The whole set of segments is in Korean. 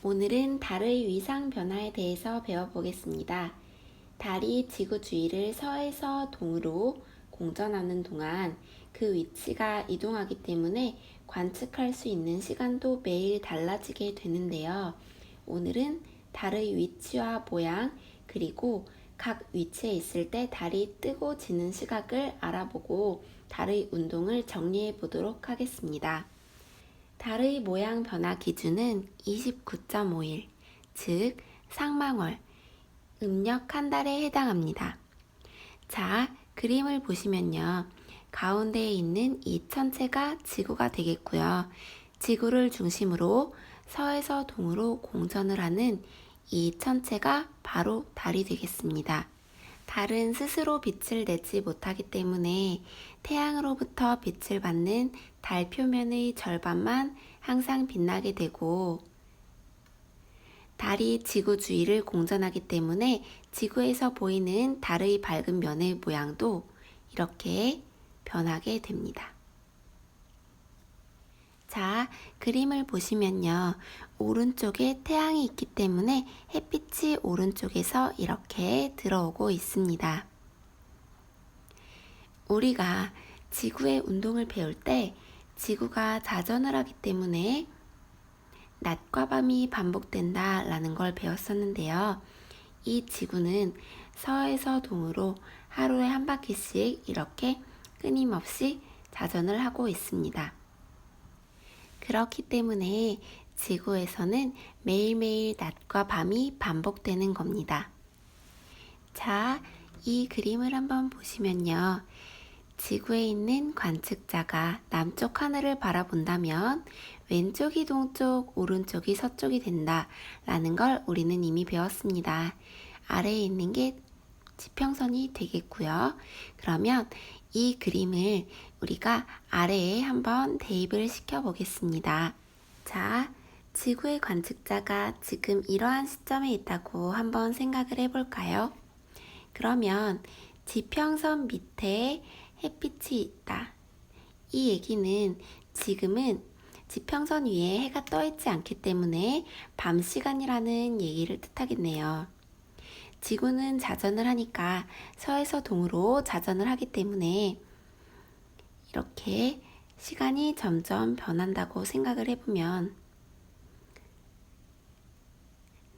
오늘은 달의 위상 변화에 대해서 배워보겠습니다. 달이 지구 주위를 서에서 동으로 공전하는 동안 그 위치가 이동하기 때문에 관측할 수 있는 시간도 매일 달라지게 되는데요. 오늘은 달의 위치와 모양, 그리고 각 위치에 있을 때 달이 뜨고 지는 시각을 알아보고 달의 운동을 정리해 보도록 하겠습니다. 달의 모양 변화 기준은 29.5일, 즉 상망월, 음력 한 달에 해당합니다. 자, 그림을 보시면요. 가운데에 있는 이 천체가 지구가 되겠고요. 지구를 중심으로 서에서 동으로 공전을 하는 이 천체가 바로 달이 되겠습니다. 달은 스스로 빛을 내지 못하기 때문에 태양으로부터 빛을 받는 달 표면의 절반만 항상 빛나게 되고, 달이 지구 주위를 공전하기 때문에 지구에서 보이는 달의 밝은 면의 모양도 이렇게 변하게 됩니다. 자, 그림을 보시면요. 오른쪽에 태양이 있기 때문에 햇빛이 오른쪽에서 이렇게 들어오고 있습니다. 우리가 지구의 운동을 배울 때 지구가 자전을 하기 때문에 낮과 밤이 반복된다 라는 걸 배웠었는데요. 이 지구는 서에서 동으로 하루에 한 바퀴씩 이렇게 끊임없이 자전을 하고 있습니다. 그렇기 때문에 지구에서는 매일매일 낮과 밤이 반복되는 겁니다. 자, 이 그림을 한번 보시면요. 지구에 있는 관측자가 남쪽 하늘을 바라본다면 왼쪽이 동쪽, 오른쪽이 서쪽이 된다 라는 걸 우리는 이미 배웠습니다. 아래에 있는 게 지평선이 되겠고요. 그러면 이 그림을 우리가 아래에 한번 대입을 시켜 보겠습니다. 자, 지구의 관측자가 지금 이러한 시점에 있다고 한번 생각을 해볼까요? 그러면 지평선 밑에 햇빛이 있다. 이 얘기는 지금은 지평선 위에 해가 떠 있지 않기 때문에 밤 시간이라는 얘기를 뜻하겠네요. 지구는 자전을 하니까 서에서 동으로 자전을 하기 때문에 이렇게 시간이 점점 변한다고 생각을 해보면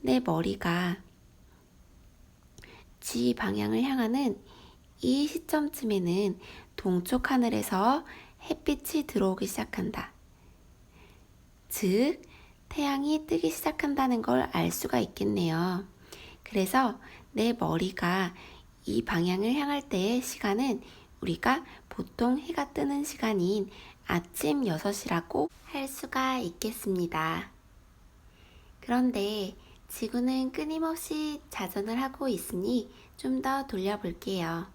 내 머리가 G 방향을 향하는 이 시점쯤에는 동쪽 하늘에서 햇빛이 들어오기 시작한다. 즉, 태양이 뜨기 시작한다는 걸 알 수가 있겠네요. 그래서 내 머리가 이 방향을 향할 때의 시간은 우리가 보통 해가 뜨는 시간인 아침 6시라고 할 수가 있겠습니다. 그런데 지구는 끊임없이 자전을 하고 있으니 좀 더 돌려볼게요.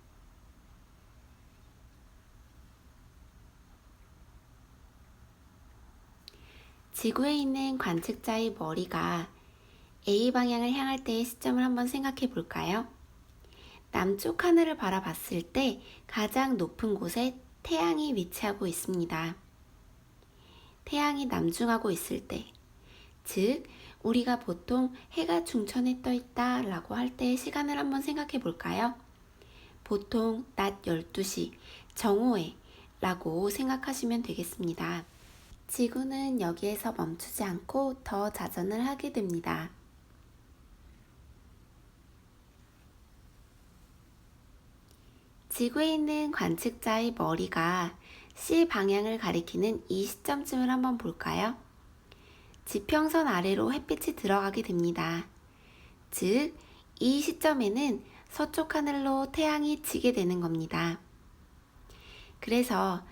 지구에 있는 관측자의 머리가 A 방향을 향할 때의 시점을 한번 생각해 볼까요? 남쪽 하늘을 바라봤을 때 가장 높은 곳에 태양이 위치하고 있습니다. 태양이 남중하고 있을 때, 즉 우리가 보통 해가 중천에 떠 있다 라고 할 때의 시간을 한번 생각해 볼까요? 보통 낮 12시 정오에 라고 생각하시면 되겠습니다. 지구는 여기에서 멈추지 않고 더 자전을 하게 됩니다. 지구에 있는 관측자의 머리가 C 방향을 가리키는 이 시점쯤을 한번 볼까요? 지평선 아래로 햇빛이 들어가게 됩니다. 즉, 이 시점에는 서쪽 하늘로 태양이 지게 되는 겁니다. 그래서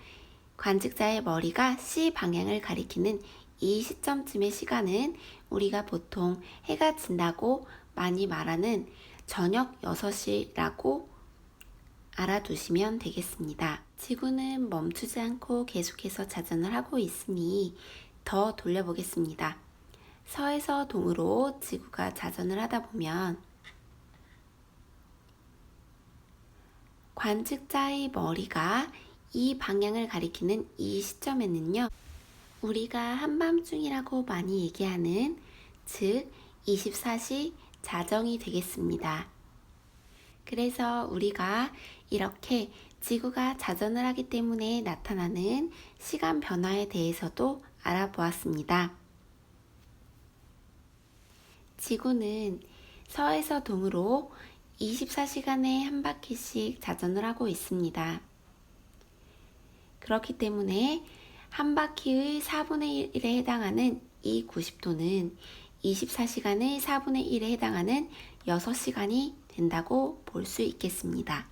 관측자의 머리가 C 방향을 가리키는 이 시점쯤의 시간은 우리가 보통 해가 진다고 많이 말하는 저녁 6시라고 알아두시면 되겠습니다. 지구는 멈추지 않고 계속해서 자전을 하고 있으니 더 돌려보겠습니다. 서에서 동으로 지구가 자전을 하다 보면 관측자의 머리가 이 방향을 가리키는 이 시점에는요, 우리가 한밤중이라고 많이 얘기하는 즉 24시 자정이 되겠습니다. 그래서 우리가 이렇게 지구가 자전을 하기 때문에 나타나는 시간 변화에 대해서도 알아보았습니다. 지구는 서에서 동으로 24시간에 한 바퀴씩 자전을 하고 있습니다. 그렇기 때문에 한 바퀴의 4분의 1에 해당하는 이 90도는 24시간의 4분의 1에 해당하는 6시간이 된다고 볼 수 있겠습니다.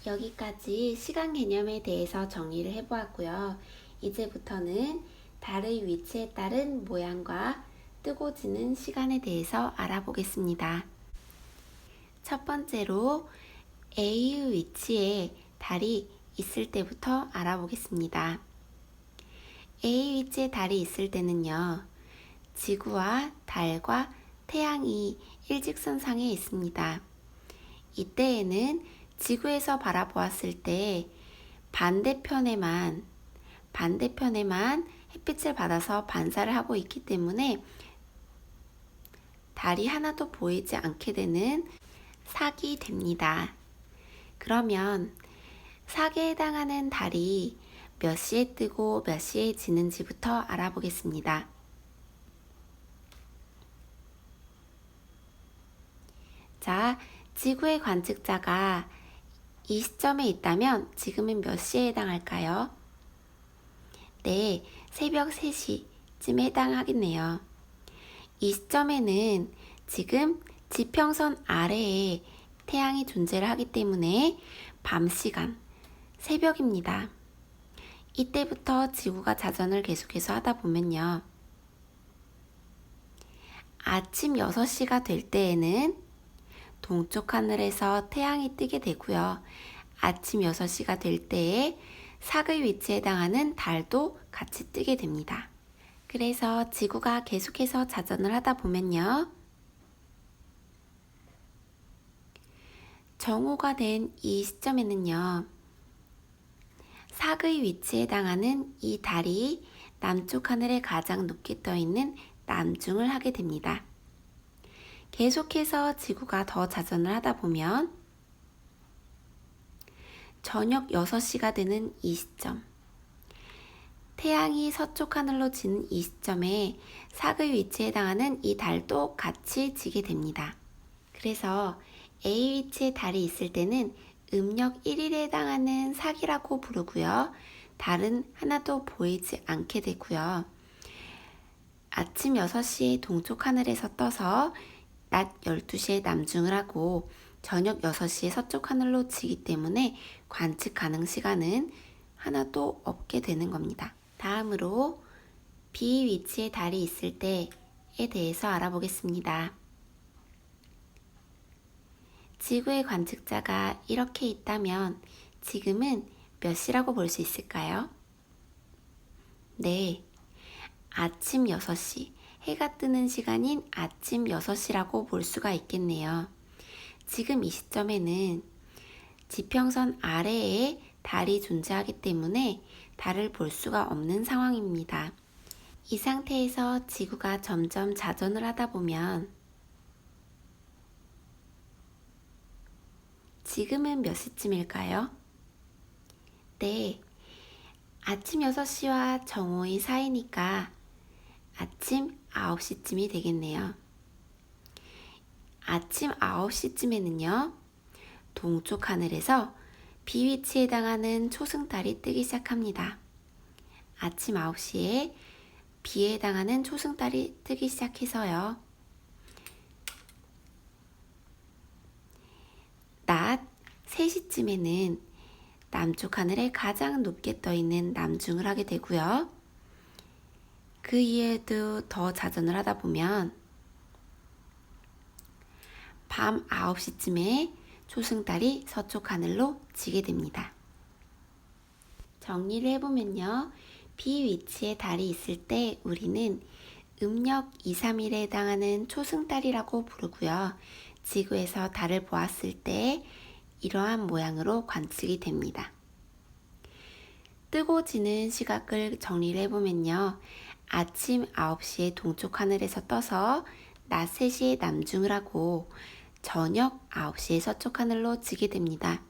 여기까지 시간 개념에 대해서 정리를 해보았고요. 이제부터는 달의 위치에 따른 모양과 뜨고 지는 시간에 대해서 알아보겠습니다. 첫 번째로 A의 위치에 달이 있을 때부터 알아보겠습니다. A 위치에 달이 있을 때는요, 지구와 달과 태양이 일직선상에 있습니다. 이때에는 지구에서 바라보았을 때 반대편에만 햇빛을 받아서 반사를 하고 있기 때문에 달이 하나도 보이지 않게 되는 사기 됩니다. 그러면 사기에 해당하는 달이 몇 시에 뜨고 몇 시에 지는지부터 알아보겠습니다. 자, 지구의 관측자가 이 시점에 있다면 지금은 몇 시에 해당할까요? 네, 새벽 3시쯤에 해당하겠네요. 이 시점에는 지금 지평선 아래에 태양이 존재를 하기 때문에 밤 시간, 새벽입니다. 이때부터 지구가 자전을 계속해서 하다 보면요. 아침 6시가 될 때에는 동쪽 하늘에서 태양이 뜨게 되고요. 아침 6시가 될 때에 사의 위치에 해당하는 달도 같이 뜨게 됩니다. 그래서 지구가 계속해서 자전을 하다 보면요. 정오가 된 이 시점에는요. 사의 위치에 해당하는 이 달이 남쪽 하늘에 가장 높게 떠 있는 남중을 하게 됩니다. 계속해서 지구가 더 자전을 하다 보면 저녁 6시가 되는 이 시점, 태양이 서쪽 하늘로 지는 이 시점에 사의 위치에 해당하는 이 달도 같이 지게 됩니다. 그래서 A 위치에 달이 있을 때는 음력 1일에 해당하는 사기라고 부르고요. 달은 하나도 보이지 않게 되고요. 아침 6시에 동쪽 하늘에서 떠서 낮 12시에 남중을 하고 저녁 6시에 서쪽 하늘로 지기 때문에 관측 가능 시간은 하나도 없게 되는 겁니다. 다음으로 B 위치에 달이 있을 때에 대해서 알아보겠습니다. 지구의 관측자가 이렇게 있다면 지금은 몇 시라고 볼 수 있을까요? 네, 아침 6시, 해가 뜨는 시간인 아침 6시라고 볼 수가 있겠네요. 지금 이 시점에는 지평선 아래에 달이 존재하기 때문에 달을 볼 수가 없는 상황입니다. 이 상태에서 지구가 점점 자전을 하다 보면 지금은 몇 시쯤일까요? 네, 아침 6시와 정오의 사이니까 아침 9시쯤이 되겠네요. 아침 9시쯤에는요, 동쪽 하늘에서 B 위치에 해당하는 초승달이 뜨기 시작합니다. 아침 9시에 B에 해당하는 초승달이 뜨기 시작해서요. 낮 3시쯤에는 남쪽 하늘에 가장 높게 떠 있는 남중을 하게 되고요. 그 이후에도 더 자전을 하다 보면 밤 9시쯤에 초승달이 서쪽 하늘로 지게 됩니다. 정리를 해보면요. B 위치에 달이 있을 때 우리는 음력 2, 3일에 해당하는 초승달이라고 부르고요. 지구에서 달을 보았을 때 이러한 모양으로 관측이 됩니다. 뜨고 지는 시각을 정리를 해보면요. 아침 9시에 동쪽 하늘에서 떠서 낮 3시에 남중을 하고 저녁 9시에 서쪽 하늘로 지게 됩니다.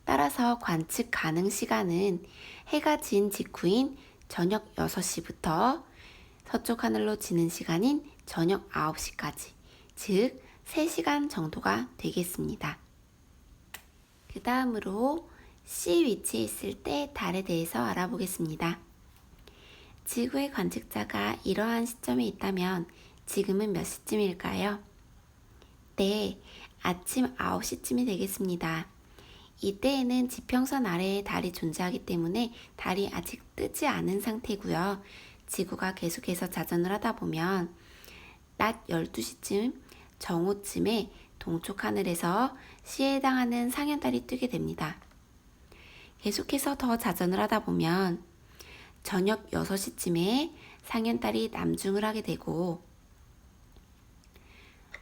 따라서 관측 가능 시간은 해가 진 직후인 저녁 6시부터 서쪽 하늘로 지는 시간인 저녁 9시까지, 즉 3시간 정도가 되겠습니다. 그 다음으로 C 위치에 있을 때 달에 대해서 알아보겠습니다. 지구의 관측자가 이러한 시점에 있다면 지금은 몇 시쯤일까요? 네, 아침 9시쯤이 되겠습니다. 이때에는 지평선 아래에 달이 존재하기 때문에 달이 아직 뜨지 않은 상태고요. 지구가 계속해서 자전을 하다 보면 낮 12시쯤 정오쯤에 동쪽 하늘에서 C에 해당하는 상현달이 뜨게 됩니다. 계속해서 더 자전을 하다 보면 저녁 6시쯤에 상현달이 남중을 하게 되고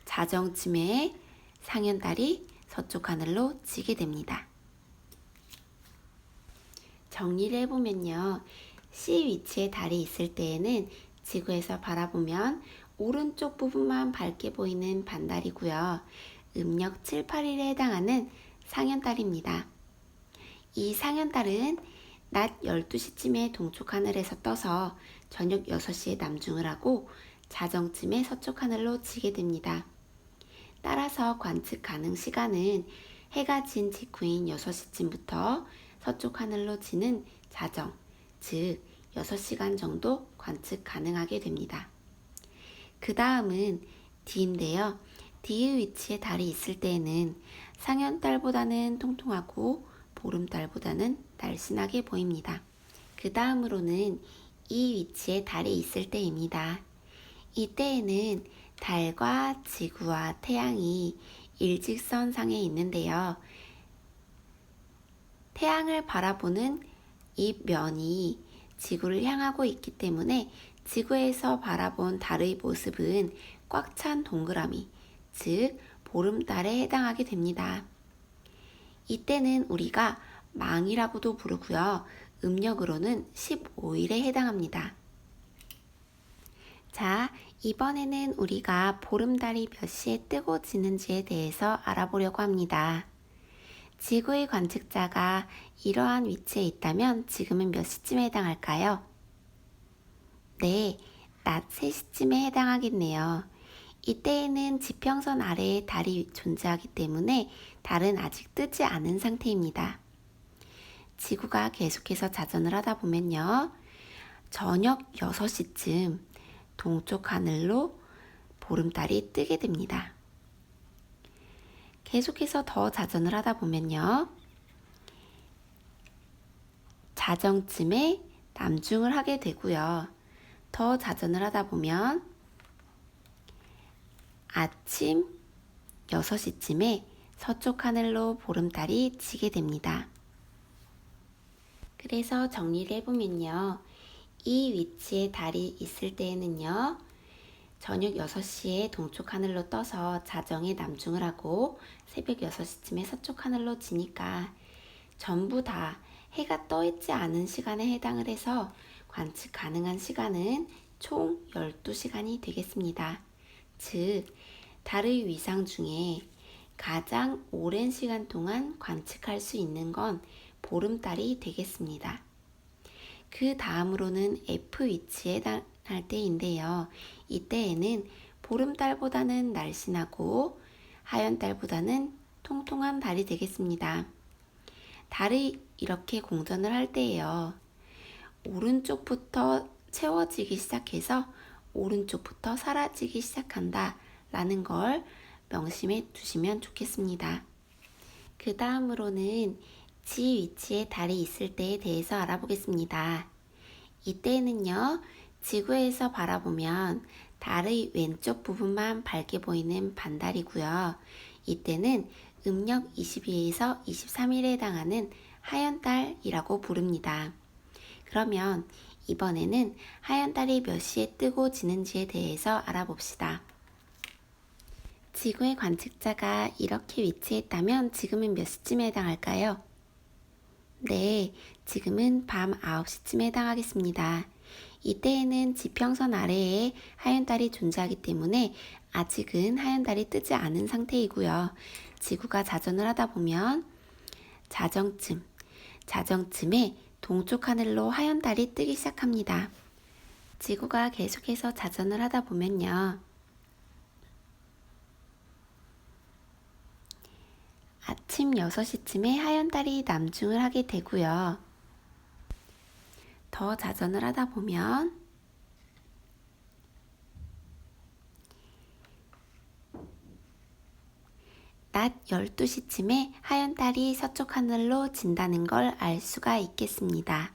자정쯤에 상현달이 서쪽 하늘로 지게 됩니다. 정리를 해보면요. C 위치에 달이 있을 때에는 지구에서 바라보면 오른쪽 부분만 밝게 보이는 반달이고요. 음력 7, 8일에 해당하는 상현달입니다. 이 상현달은 낮 12시쯤에 동쪽 하늘에서 떠서 저녁 6시에 남중을 하고 자정쯤에 서쪽 하늘로 지게 됩니다. 따라서 관측 가능 시간은 해가 진 직후인 6시쯤부터 서쪽 하늘로 지는 자정, 즉 6시간 정도 관측 가능하게 됩니다. 그 다음은 D인데요. D의 위치에 달이 있을 때에는 상현달보다는 통통하고 보름달보다는 날씬하게 보입니다. 그 다음으로는 E 위치에 달이 있을 때입니다. 이때에는 달과 지구와 태양이 일직선상에 있는데요. 태양을 바라보는 이 면이 지구를 향하고 있기 때문에 지구에서 바라본 달의 모습은 꽉 찬 동그라미, 즉 보름달에 해당하게 됩니다. 이때는 우리가 망이라고도 부르고요. 음력으로는 15일에 해당합니다. 자, 이번에는 우리가 보름달이 몇 시에 뜨고 지는지에 대해서 알아보려고 합니다. 지구의 관측자가 이러한 위치에 있다면 지금은 몇 시쯤에 해당할까요? 네, 낮 3시쯤에 해당하겠네요. 이때에는 지평선 아래에 달이 존재하기 때문에 달은 아직 뜨지 않은 상태입니다. 지구가 계속해서 자전을 하다 보면요. 저녁 6시쯤 동쪽 하늘로 보름달이 뜨게 됩니다. 계속해서 더 자전을 하다 보면요. 자정쯤에 남중을 하게 되고요. 더 자전을 하다 보면 아침 6시쯤에 서쪽 하늘로 보름달이 지게 됩니다. 그래서 정리를 해보면요. 이 위치에 달이 있을 때에는요. 저녁 6시에 동쪽 하늘로 떠서 자정에 남중을 하고 새벽 6시쯤에 서쪽 하늘로 지니까 전부 다 해가 떠 있지 않은 시간에 해당을 해서 관측 가능한 시간은 총 12시간이 되겠습니다. 즉, 달의 위상 중에 가장 오랜 시간 동안 관측할 수 있는 건 보름달이 되겠습니다. 그 다음으로는 F 위치에 해당할 때인데요. 이때에는 보름달보다는 날씬하고 하얀달보다는 통통한 달이 되겠습니다. 달이 이렇게 공전을 할 때예요. 오른쪽부터 채워지기 시작해서 오른쪽부터 사라지기 시작한다 라는 걸 명심해 두시면 좋겠습니다. 그 다음으로는 G 위치에 달이 있을 때에 대해서 알아보겠습니다. 이때는요, 지구에서 바라보면 달의 왼쪽 부분만 밝게 보이는 반달이고요. 이때는 음력 22에서 23일에 해당하는 하얀달이라고 부릅니다. 그러면 이번에는 하얀달이 몇 시에 뜨고 지는지에 대해서 알아봅시다. 지구의 관측자가 이렇게 위치했다면 지금은 몇 시쯤에 해당할까요? 네, 지금은 밤 9시쯤에 해당하겠습니다. 이때에는 지평선 아래에 하얀 달이 존재하기 때문에 아직은 하얀 달이 뜨지 않은 상태이고요. 지구가 자전을 하다 보면 자정쯤에 동쪽 하늘로 하얀 달이 뜨기 시작합니다. 지구가 계속해서 자전을 하다 보면요. 아침 6시쯤에 하얀 달이 남중을 하게 되고요. 더 자전을 하다 보면 낮 12시쯤에 하얀 달이 서쪽 하늘로 진다는 걸 알 수가 있겠습니다.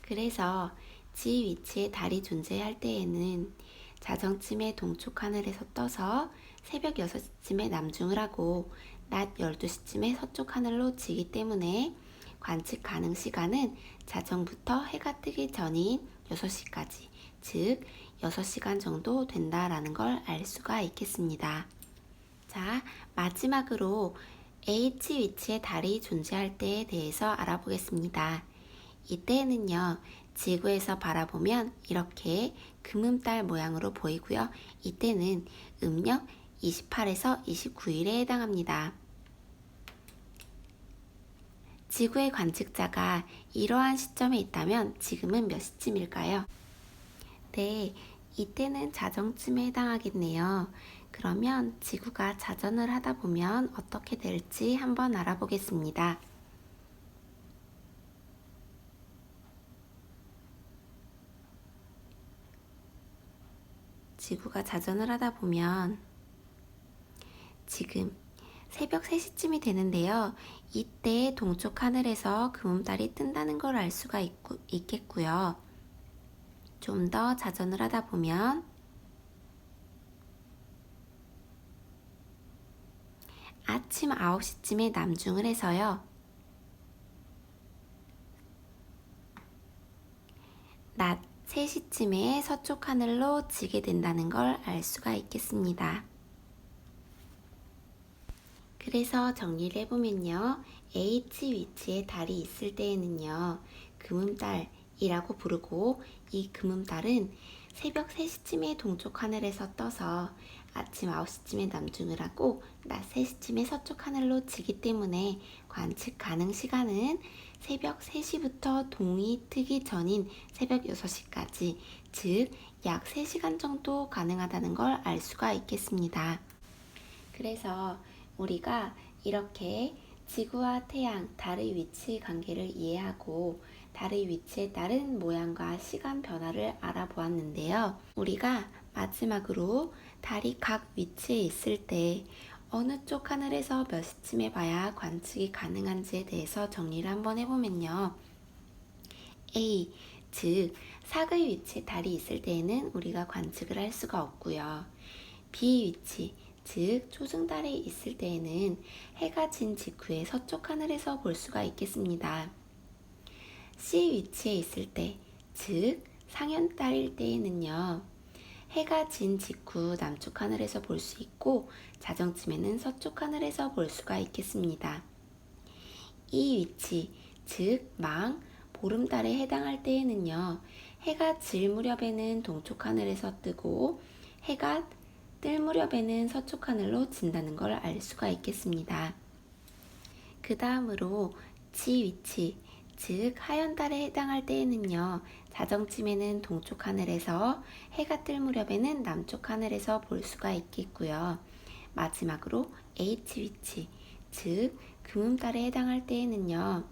그래서 지 위치에 달이 존재할 때에는 자정쯤에 동쪽 하늘에서 떠서 새벽 6시쯤에 남중을 하고 낮 12시쯤에 서쪽 하늘로 지기 때문에 관측 가능 시간은 자정부터 해가 뜨기 전인 6시까지, 즉 6시간 정도 된다라는 걸 알 수가 있겠습니다. 자, 마지막으로 H 위치에 달이 존재할 때에 대해서 알아보겠습니다. 이때는요, 지구에서 바라보면 이렇게 금음달 모양으로 보이고요. 이때는 음력 28에서 29일에 해당합니다. 지구의 관측자가 이러한 시점에 있다면 지금은 몇 시쯤일까요? 네, 이때는 자정쯤에 해당하겠네요. 그러면 지구가 자전을 하다 보면 어떻게 될지 한번 알아보겠습니다. 지구가 자전을 하다 보면 지금 새벽 3시쯤이 되는데요. 이때 동쪽 하늘에서 금음달이 뜬다는 걸 알 수가 있겠고요. 좀 더 자전을 하다 보면 아침 9시쯤에 남중을 해서요. 낮 3시쯤에 서쪽 하늘로 지게 된다는 걸 알 수가 있겠습니다. 그래서 정리를 해보면요. H 위치에 달이 있을 때에는요. 금음달이라고 부르고 이 금음달은 새벽 3시쯤에 동쪽 하늘에서 떠서 아침 9시쯤에 남중을 하고 낮 3시쯤에 서쪽 하늘로 지기 때문에 관측 가능 시간은 새벽 3시부터 동이 트기 전인 새벽 6시까지, 즉 약 3시간 정도 가능하다는 걸 알 수가 있겠습니다. 그래서 우리가 이렇게 지구와 태양, 달의 위치 관계를 이해하고 달의 위치에 따른 모양과 시간 변화를 알아보았는데요. 우리가 마지막으로 달이 각 위치에 있을 때 어느 쪽 하늘에서 몇 시쯤에 봐야 관측이 가능한지에 대해서 정리를 한번 해보면요. A, 즉 사의 위치에 달이 있을 때에는 우리가 관측을 할 수가 없고요. B 위치, 즉 초승달이 있을 때에는 해가 진 직후에 서쪽 하늘에서 볼 수가 있겠습니다. C 위치에 있을 때, 즉 상현달일 때에는요. 해가 진 직후 남쪽 하늘에서 볼 수 있고 자정쯤에는 서쪽 하늘에서 볼 수가 있겠습니다. 이 위치, 즉 망, 보름달에 해당할 때에는요. 해가 질 무렵에는 동쪽 하늘에서 뜨고 해가 뜰 무렵에는 서쪽 하늘로 진다는 걸 알 수가 있겠습니다. 그 다음으로 지 위치, 즉 하얀달에 해당할 때에는요. 자정쯤에는 동쪽 하늘에서 해가 뜰 무렵에는 남쪽 하늘에서 볼 수가 있겠고요. 마지막으로 H 위치, 즉 금음달에 해당할 때에는요.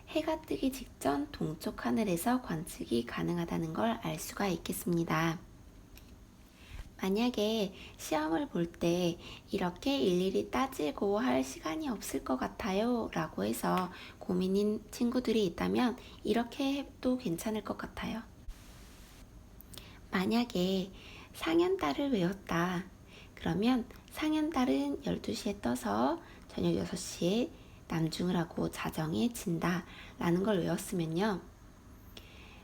해가 뜨기 직전 동쪽 하늘에서 관측이 가능하다는 걸 알 수가 있겠습니다. 만약에 시험을 볼 때 이렇게 일일이 따지고 할 시간이 없을 것 같아요 라고 해서 고민인 친구들이 있다면 이렇게 해도 괜찮을 것 같아요. 만약에 상현달을 외웠다. 그러면 상현달은 12시에 떠서 저녁 6시에 남중을 하고 자정에 진다 라는 걸 외웠으면요.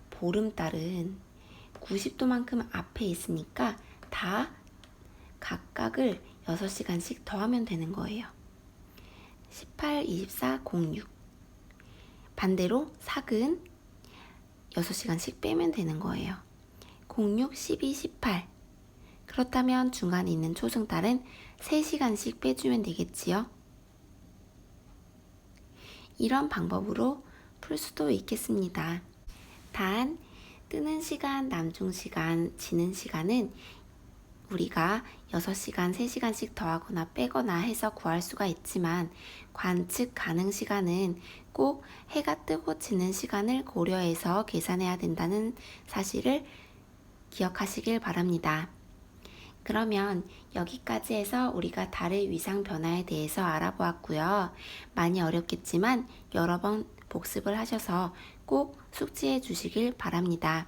보름달은 90도만큼 앞에 있으니까 다 각각을 6시간씩 더하면 되는 거예요. 18, 24, 06. 반대로 삭은 6시간씩 빼면 되는 거예요. 06, 12, 18. 그렇다면 중간에 있는 초승달은 3시간씩 빼주면 되겠지요. 이런 방법으로 풀 수도 있겠습니다. 단, 뜨는 시간, 남중 시간, 지는 시간은 우리가 6시간, 3시간씩 더하거나 빼거나 해서 구할 수가 있지만 관측 가능 시간은 꼭 해가 뜨고 지는 시간을 고려해서 계산해야 된다는 사실을 기억하시길 바랍니다. 그러면 여기까지 해서 우리가 달의 위상 변화에 대해서 알아보았고요. 많이 어렵겠지만 여러 번 복습을 하셔서 꼭 숙지해 주시길 바랍니다.